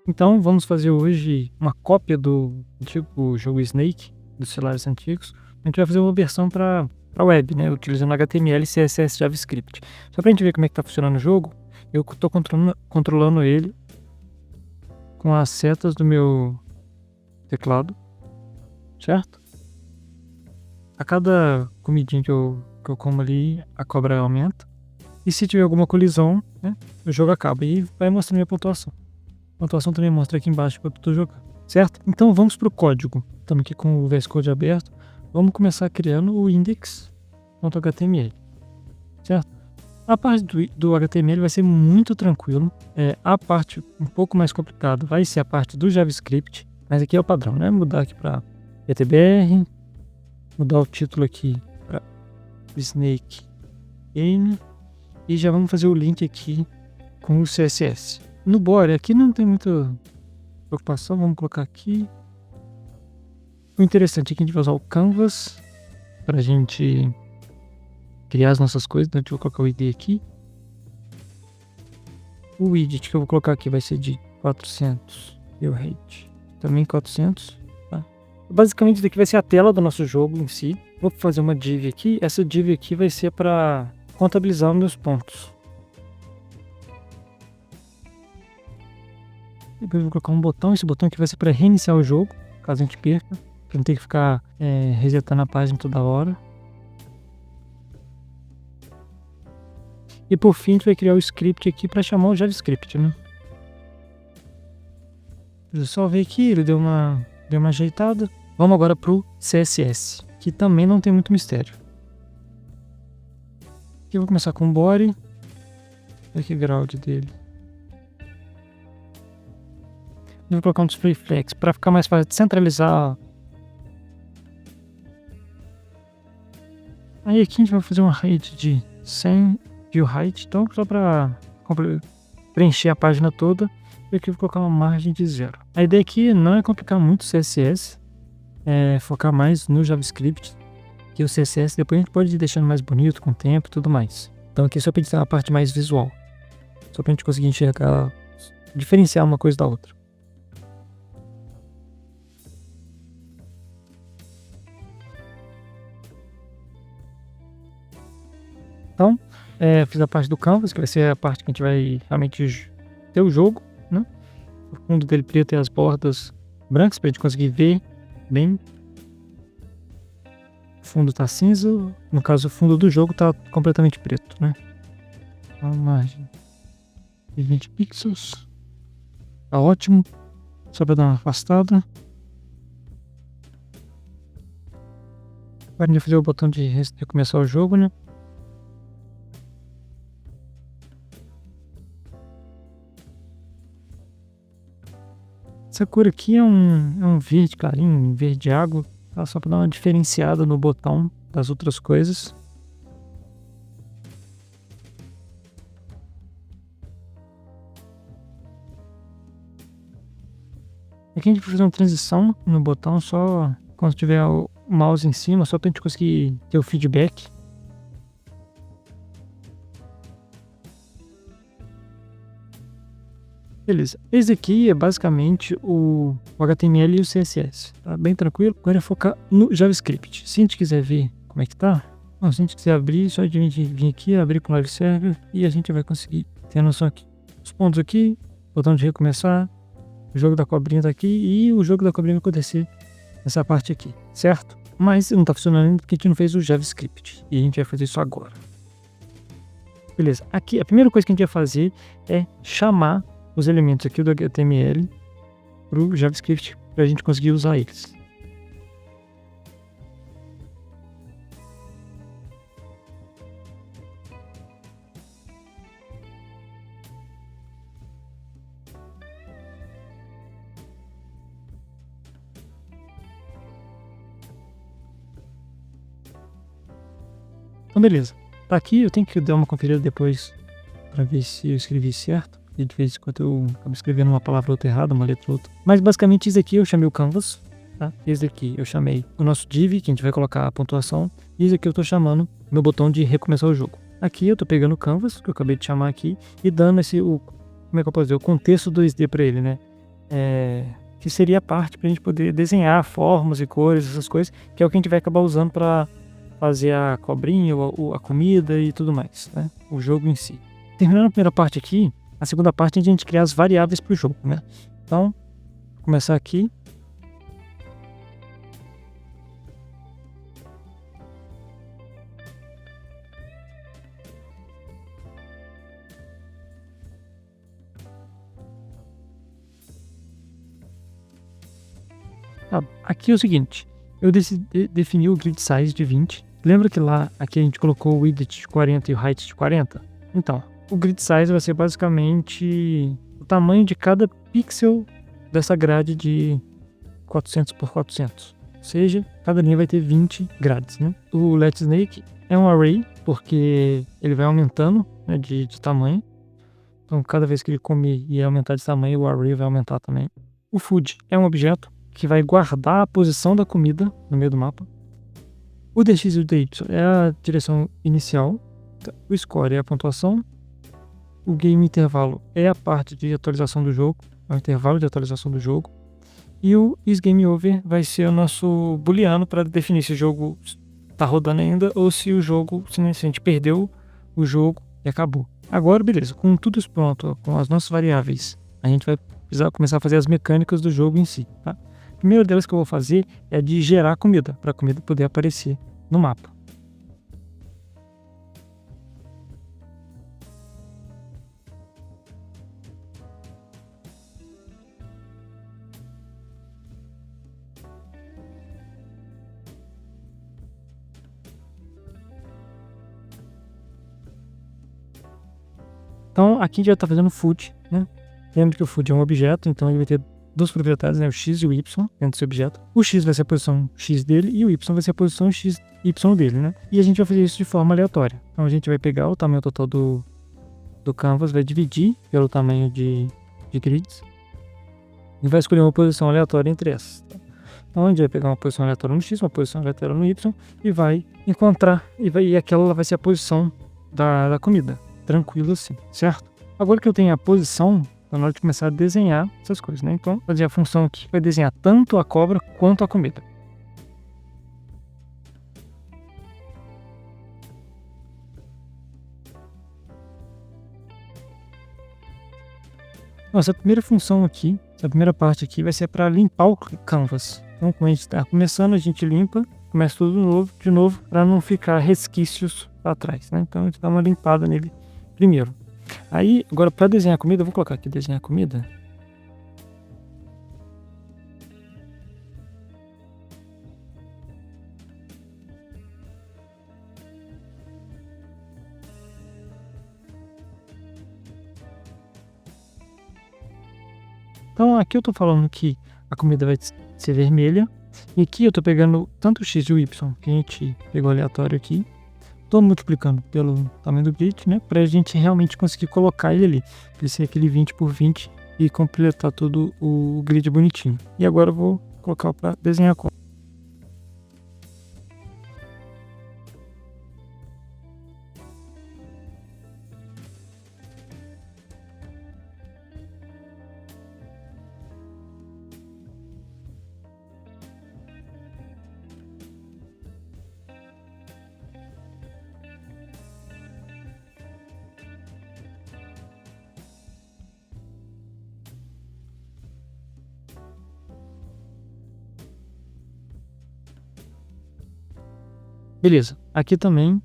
Então vamos fazer hoje uma cópia do antigo jogo Snake, dos celulares antigos. A gente vai fazer uma versão para web, né, utilizando HTML, CSS, JavaScript. Só para a gente ver como é que está funcionando o jogo, eu estou controlando ele com as setas do meu teclado, certo? A cada comidinha que eu como ali, a cobra aumenta. E se tiver alguma colisão, né, o jogo acaba e vai mostrando minha pontuação. A pontuação também mostra aqui embaixo enquanto eu estou jogando, certo? Então vamos para o código. Estamos aqui com o VS Code aberto. Vamos começar criando o index.html, certo? A parte do HTML vai ser muito tranquilo. A parte um pouco mais complicada vai ser a parte do JavaScript, mas aqui é o padrão, né? Mudar aqui para PTBR, mudar o título aqui para Snake Game e já vamos fazer o link aqui com o CSS. No body aqui não tem muita preocupação, vamos colocar aqui. O interessante é que a gente vai usar o Canvas para a gente criar as nossas coisas, então eu vou colocar o ID aqui. O widget que eu vou colocar aqui vai ser de 400 e o height também 400, tá? Basicamente isso daqui vai ser a tela do nosso jogo em si. Vou fazer uma div aqui, essa div aqui vai ser para contabilizar os meus pontos. Depois eu vou colocar um botão, esse botão aqui vai ser para reiniciar o jogo, caso a gente perca, para não ter que ficar resetando a página toda hora. E por fim a gente vai criar o script aqui para chamar o JavaScript, né? Eu só ver aqui, ele deu uma ajeitada. Vamos agora pro CSS, que também não tem muito mistério. Aqui eu vou começar com o body. Olha aqui o ground dele. Eu vou colocar um display flex para ficar mais fácil de centralizar. Aí aqui a gente vai fazer uma height de 100 view height, então só para preencher a página toda. Eu aqui vou colocar uma margem de 0. A ideia aqui não é complicar muito o CSS, é focar mais no JavaScript, que o CSS depois a gente pode ir deixando mais bonito com o tempo e tudo mais. Então aqui é só para a gente ter uma parte mais visual, só para a gente conseguir enxergar, diferenciar uma coisa da outra. Então, fiz a parte do Canvas, que vai ser a parte que a gente vai realmente ter o jogo, né? O fundo dele preto e as bordas brancas, para a gente conseguir ver bem. O fundo está cinza, no caso o fundo do jogo está completamente preto, né? Uma margem de 20 pixels, tá ótimo, só para dar uma afastada. Agora a gente vai fazer o botão de recomeçar o jogo, né? Essa cor aqui é um verde clarinho, um verde água, tá? Só para dar uma diferenciada no botão das outras coisas. Aqui a gente vai fazer uma transição no botão só quando tiver o mouse em cima, só para a gente conseguir ter o feedback. Beleza, esse aqui é basicamente o HTML e o CSS, tá bem tranquilo. Agora é focar no JavaScript. Se a gente quiser ver como é que tá, se a gente quiser abrir, só a gente vir aqui, abrir com o Live Server e a gente vai conseguir ter a noção aqui. Os pontos aqui, botão de recomeçar, o jogo da cobrinha tá aqui e o jogo da cobrinha vai acontecer nessa parte aqui, certo? Mas não tá funcionando ainda porque a gente não fez o JavaScript e a gente vai fazer isso agora. Beleza, aqui a primeira coisa que a gente vai fazer é chamar os elementos aqui do HTML para o JavaScript para a gente conseguir usar eles. Então beleza, tá aqui, eu tenho que dar uma conferida depois para ver se eu escrevi certo. E de vez em quando eu acabo escrevendo uma palavra ou outra errada, uma letra ou outra. Mas basicamente isso aqui eu chamei o Canvas, tá? Esse aqui eu chamei o nosso div, que a gente vai colocar a pontuação. E esse aqui eu tô chamando meu botão de recomeçar o jogo. Aqui eu tô pegando o Canvas, que eu acabei de chamar aqui, e dando como é que eu posso dizer, o contexto 2D para ele, né? que seria a parte para a gente poder desenhar formas e cores, essas coisas, que é o que a gente vai acabar usando para fazer a cobrinha, a comida e tudo mais, né? O jogo em si. Terminando a primeira parte aqui, a segunda parte é a gente criar as variáveis para o jogo, né? Então, vou começar aqui. Aqui é o seguinte, eu defini o grid size de 20. Lembra que lá, aqui a gente colocou o width de 40 e o height de 40? Então, o grid size vai ser basicamente o tamanho de cada pixel dessa grade de 400 por 400. Ou seja, cada linha vai ter 20 grades, né? O Let Snake é um array, porque ele vai aumentando, né, de tamanho. Então, cada vez que ele comer e aumentar de tamanho, o array vai aumentar também. O Food é um objeto que vai guardar a posição da comida no meio do mapa. O dx e o dy é a direção inicial. O score é a pontuação. O game intervalo é a parte de atualização do jogo, é o intervalo de atualização do jogo. E o isGameOver vai ser o nosso booleano para definir se o jogo está rodando ainda ou se o jogo, se a gente perdeu o jogo e acabou. Agora, beleza, com tudo isso pronto, com as nossas variáveis, a gente vai precisar começar a fazer as mecânicas do jogo em si, tá? A primeira delas que eu vou fazer é de gerar comida, para a comida poder aparecer no mapa. Então, aqui a gente já está fazendo food, né? Lembra que o food é um objeto, então ele vai ter duas propriedades, né? O x e o y dentro desse objeto. O x vai ser a posição x dele e o y vai ser a posição x, y dele, né? E a gente vai fazer isso de forma aleatória. Então a gente vai pegar o tamanho total do canvas, vai dividir pelo tamanho de grids e vai escolher uma posição aleatória entre essas. Então a gente vai pegar uma posição aleatória no x, uma posição aleatória no y e vai encontrar, e aquela vai ser a posição da comida. Tranquilo assim, certo? Agora que eu tenho a posição, tá na hora de começar a desenhar essas coisas, né? Então, vou fazer a função aqui, vai desenhar tanto a cobra quanto a comida. Nossa primeira função aqui, essa primeira parte aqui vai ser para limpar o canvas. Então, como a gente está começando, a gente limpa, começa tudo de novo, para não ficar resquícios para trás, né? Então, a gente dá uma limpada nele primeiro. Aí, agora para desenhar comida, eu vou colocar aqui desenhar comida. Então aqui eu tô falando que a comida vai ser vermelha. E aqui eu tô pegando tanto o x e o y que a gente pegou aleatório aqui. Tô multiplicando pelo tamanho do grid, né? Pra gente realmente conseguir colocar ele ali. Ele ser aquele 20 por 20 e completar todo o grid bonitinho. E agora eu vou colocar para desenhar a cor. Beleza, aqui também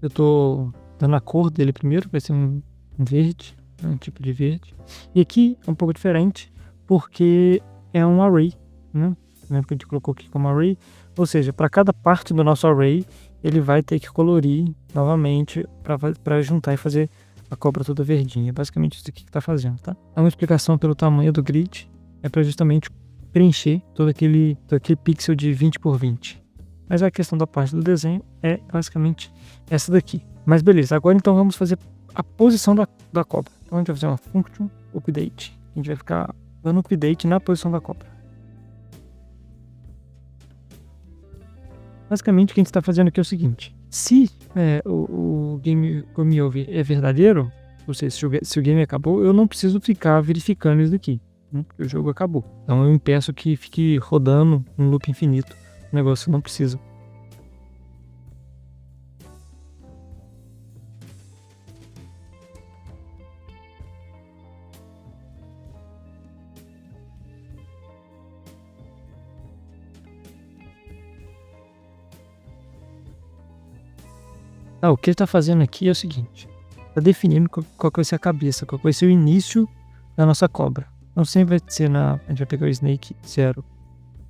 eu tô dando a cor dele primeiro, vai ser um verde, um tipo de verde. E aqui é um pouco diferente, porque é um array, né? Lembra que a gente colocou aqui como array? Ou seja, para cada parte do nosso array, ele vai ter que colorir novamente para juntar e fazer a cobra toda verdinha. É basicamente isso aqui que está fazendo, tá? A multiplicação pelo tamanho do grid é para justamente preencher todo aquele pixel de 20 por 20. Mas a questão da parte do desenho é basicamente essa daqui. Mas beleza, agora então vamos fazer a posição da cobra. Então a gente vai fazer uma function update. A gente vai ficar dando update na posição da cobra. Basicamente o que a gente está fazendo aqui é o seguinte. Se o GameOver é verdadeiro, ou seja, se o game acabou, eu não preciso ficar verificando isso daqui. né? Porque o jogo acabou. Então eu impeço que fique rodando um loop infinito. Um negócio que não precisa. O que ele tá fazendo aqui é o seguinte. Tá definindo qual que vai ser a cabeça, qual que vai ser o início da nossa cobra. Então sempre vai ser a gente vai pegar o Snake 0,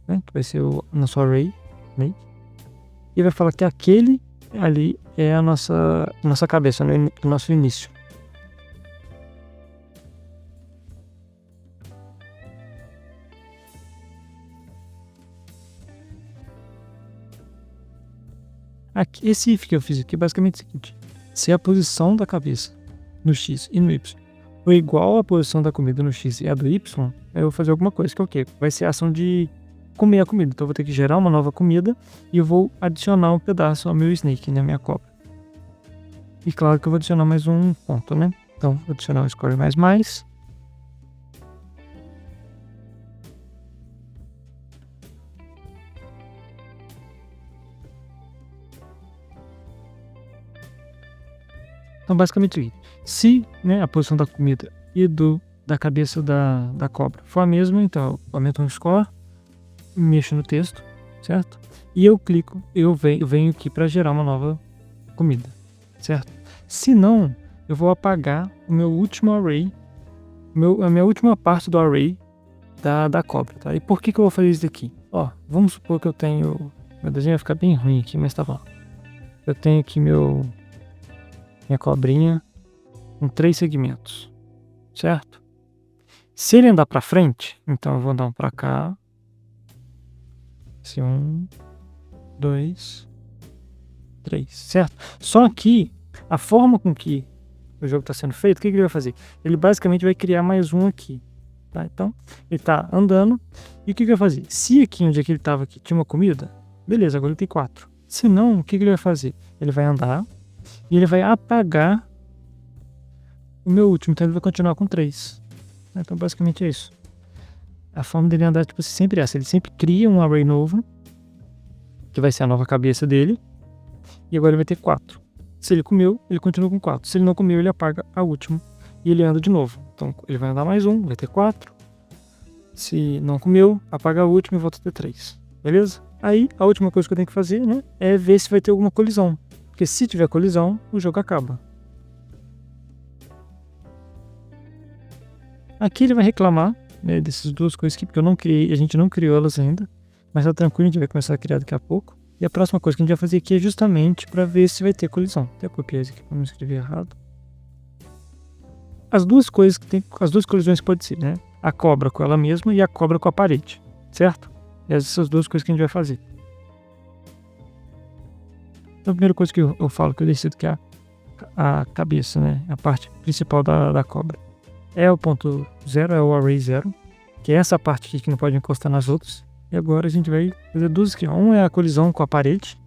né? Que vai ser o nosso array, Snake. E vai falar que aquele ali é a nossa cabeça, né? O nosso início. Aqui, esse if que eu fiz aqui é basicamente o seguinte: se a posição da cabeça no x e no y for igual à posição da comida no x e a do y, eu vou fazer alguma coisa, que é o quê? Vai ser a ação de comer a comida. Então eu vou ter que gerar uma nova comida e eu vou adicionar um pedaço ao meu snake, né, minha cobra. E claro que eu vou adicionar mais um ponto, né? Então vou adicionar o score mais. Então basicamente isso. Se, né, a posição da comida e da cabeça da cobra for a mesma, então eu aumento um score, mexo no texto, certo? E eu clico, eu venho aqui para gerar uma nova comida, certo? Se não, eu vou apagar o meu último array, a minha última parte do array da cobra, tá? E por que eu vou fazer isso daqui? Ó, vamos supor que eu tenho... Meu desenho vai ficar bem ruim aqui, mas tá bom. Eu tenho aqui minha cobrinha com 3 segmentos, certo? Se ele andar para frente, então eu vou andar um para cá. Esse 1, 2, 3, certo? Só que a forma com que o jogo está sendo feito, o que ele vai fazer? Ele basicamente vai criar mais um aqui, tá? Então, ele está andando, e o que ele vai fazer? Se aqui onde é que ele estava aqui tinha uma comida, beleza, agora ele tem 4. Se não, o que ele vai fazer? Ele vai andar e ele vai apagar o meu último, então ele vai continuar com 3. Então basicamente é isso. A forma dele andar, tipo, sempre é essa. Ele sempre cria um array novo, que vai ser a nova cabeça dele, e agora ele vai ter 4. Se ele comeu, ele continua com 4. Se ele não comeu, ele apaga a última e ele anda de novo. Então ele vai andar mais um, vai ter 4. Se não comeu, apaga a última e volta a ter 3. Beleza? Aí a última coisa que eu tenho que fazer, né, é ver se vai ter alguma colisão. Porque se tiver colisão, o jogo acaba. Aqui ele vai reclamar, né, dessas duas coisas aqui, porque eu não criei, a gente não criou elas ainda. Mas tá tranquilo, a gente vai começar a criar daqui a pouco. E a próxima coisa que a gente vai fazer aqui é justamente para ver se vai ter colisão. Até copiar isso aqui para não escrever errado. As duas colisões que pode ser, né? A cobra com ela mesma e a cobra com a parede, certo? E essas duas coisas que a gente vai fazer. Então a primeira coisa que eu falo, que eu decido que é a cabeça, né? A parte principal da cobra. É o ponto 0, é o array 0, que é essa parte aqui que não pode encostar nas outras. E agora a gente vai fazer duas aqui. Um é a colisão com a parede.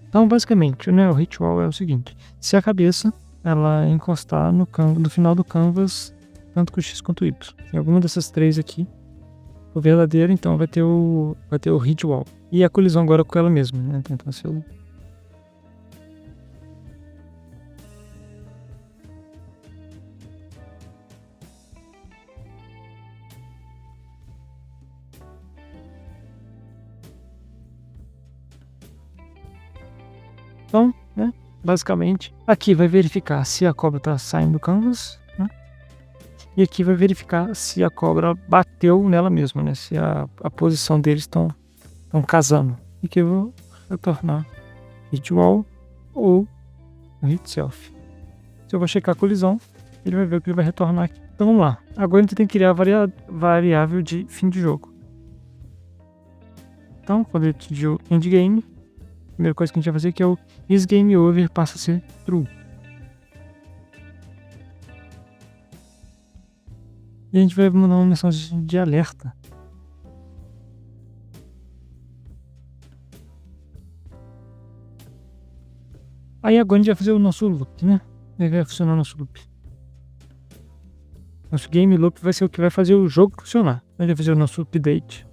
Então, basicamente, né, o ritual é o seguinte: se a cabeça ela encostar no final do canvas, tanto com o X quanto o Y, em alguma dessas três aqui, o verdadeiro, então vai ter o ritual. E a colisão agora com ela mesma, né? Então, se eu... Então, né, basicamente, aqui vai verificar se a cobra está saindo do canvas, né? E aqui vai verificar se a cobra bateu nela mesma, né? Se a posição deles estão casando. E que eu vou retornar ritual ou hit self. Se eu vou checar a colisão, ele vai ver o que ele vai retornar aqui. Então vamos lá. Agora a gente tem que criar a variável de fim de jogo. Então, quando ele pediu endgame, a primeira coisa que a gente vai fazer que é o isGameOver passa a ser true. E a gente vai mandar uma mensagem de alerta. Aí agora a gente vai fazer o nosso loop, né? Ele vai funcionar o nosso loop. Nosso game loop vai ser o que vai fazer o jogo funcionar. Ele vai fazer o nosso update.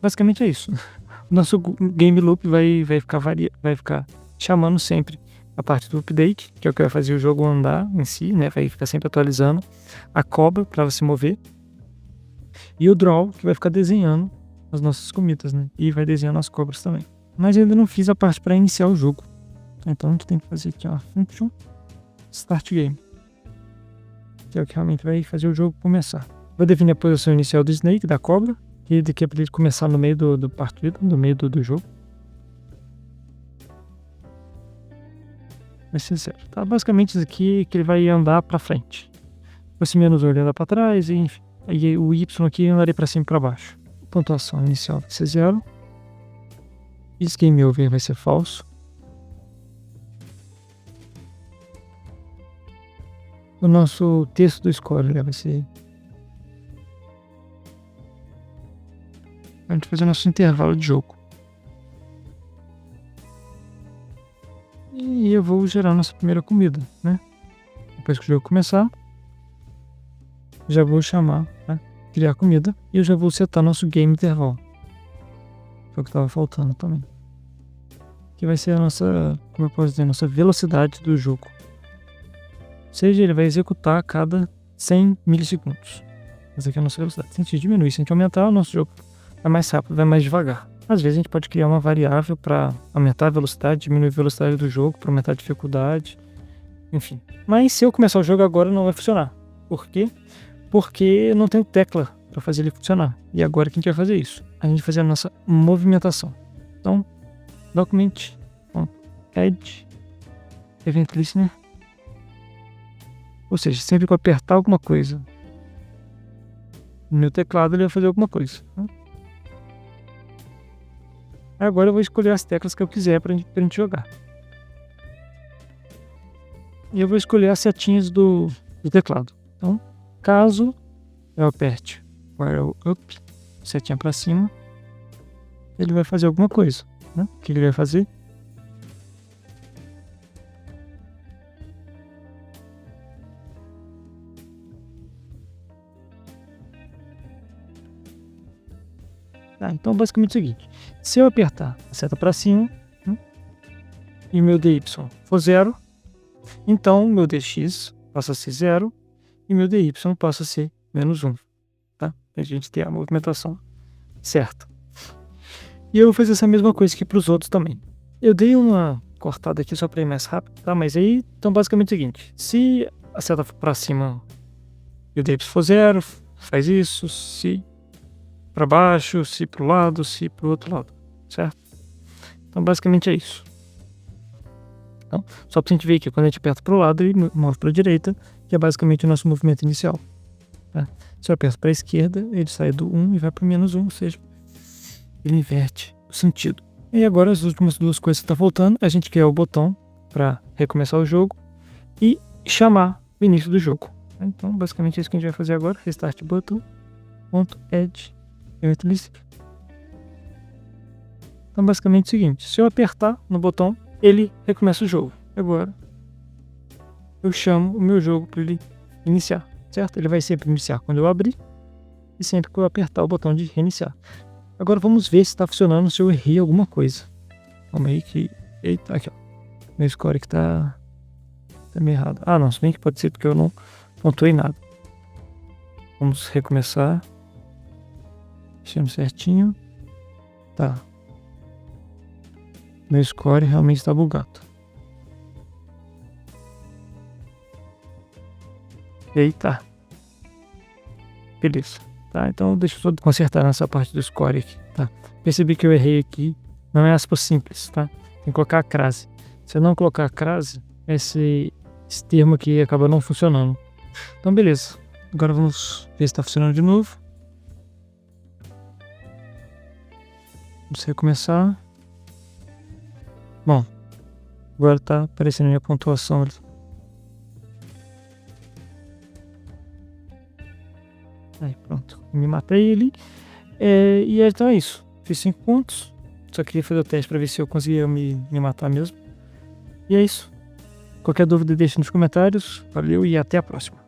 Basicamente é isso. O nosso game loop vai ficar chamando sempre a parte do update, que é o que vai fazer o jogo andar em si, né? Vai ficar sempre atualizando. A cobra para se mover. E o draw, que vai ficar desenhando as nossas comidas, né? E vai desenhando as cobras também. Mas ainda não fiz a parte para iniciar o jogo. Então a gente tem que fazer aqui, ó, function start game, que é o que realmente vai fazer o jogo começar. Vou definir a posição inicial do Snake, da cobra, e daqui é para ele começar no meio do partido, no meio do jogo. Vai ser 0. Tá? Basicamente isso aqui que ele vai andar para frente. Esse menos 1 ele anda para trás, e enfim. Aí o Y aqui andaria para cima e para baixo. A pontuação inicial vai ser 0. Esse game over vai ser falso. O nosso texto do score vai ser... A gente vai fazer nosso intervalo de jogo. E eu vou gerar nossa primeira comida, né? Depois que o jogo começar, já vou chamar, né? Criar comida. E eu já vou setar nosso game intervalo. Foi o que estava faltando também. Que vai ser a nossa, como eu posso dizer, nossa velocidade do jogo. Ou seja, ele vai executar a cada 100 milissegundos. Essa aqui é a nossa velocidade. Se a gente diminuir, se a gente aumentar, o nosso jogo vai mais rápido, vai mais devagar. Às vezes a gente pode criar uma variável para aumentar a velocidade, diminuir a velocidade do jogo, para aumentar a dificuldade, enfim. Mas se eu começar o jogo agora não vai funcionar. Por quê? Porque eu não tenho tecla para fazer ele funcionar. E agora que a gente vai fazer isso? A gente vai fazer a nossa movimentação. Então, document.add event listener. Ou seja, sempre que eu apertar alguma coisa no meu teclado, ele vai fazer alguma coisa. Agora eu vou escolher as teclas que eu quiser pra gente jogar. E eu vou escolher as setinhas do teclado. Então, caso eu aperte o arrow up, setinha pra cima, ele vai fazer alguma coisa, né? O que ele vai fazer? Tá, então basicamente é o seguinte: se eu apertar a seta para cima, né, e meu dy for 0, então meu dx passa a ser 0 e meu dy passa a ser menos 1, tá? A gente tem a movimentação certa. E eu vou fazer essa mesma coisa aqui para os outros também. Eu dei uma cortada aqui só para ir mais rápido, tá? Mas aí, então basicamente é o seguinte: se a seta for para cima e o dy for 0, faz isso. Se para baixo, se para o lado, se para o outro lado, certo? Então basicamente é isso. Então, só para a gente ver aqui, quando a gente aperta para o lado, ele move para a direita, que é basicamente o nosso movimento inicial. Tá? Se eu aperto para a esquerda, ele sai do 1 e vai para o menos 1, ou seja, ele inverte o sentido. E agora as últimas duas coisas que estão faltando, a gente quer o botão para recomeçar o jogo e chamar o início do jogo. Então basicamente é isso que a gente vai fazer agora: restart button.add event listener. Então basicamente é o seguinte: se eu apertar no botão, ele recomeça o jogo. Agora eu chamo o meu jogo para ele iniciar, certo? Ele vai sempre iniciar quando eu abrir e sempre que eu apertar o botão de reiniciar. Agora vamos ver se está funcionando, se eu errei alguma coisa. Calma aí que... Eita, aqui ó. Meu score que tá meio errado. Ah não, se bem que pode ser porque eu não pontuei nada. Vamos recomeçar. Deixamos certinho. Tá. Meu score realmente está bugado. Eita. Beleza. Tá, então deixa eu só consertar nessa parte do score aqui, tá? Percebi que eu errei aqui. Não é aspas simples, tá? Tem que colocar a crase. Se eu não colocar a crase, esse termo aqui acaba não funcionando. Então beleza. Agora vamos ver se está funcionando de novo. Vamos recomeçar. Bom, agora tá aparecendo a minha pontuação ali. Aí pronto, me matei ali. E então é isso. Fiz 5 pontos. Só queria fazer o teste pra ver se eu conseguia me matar mesmo. E é isso. Qualquer dúvida deixa nos comentários. Valeu e até a próxima.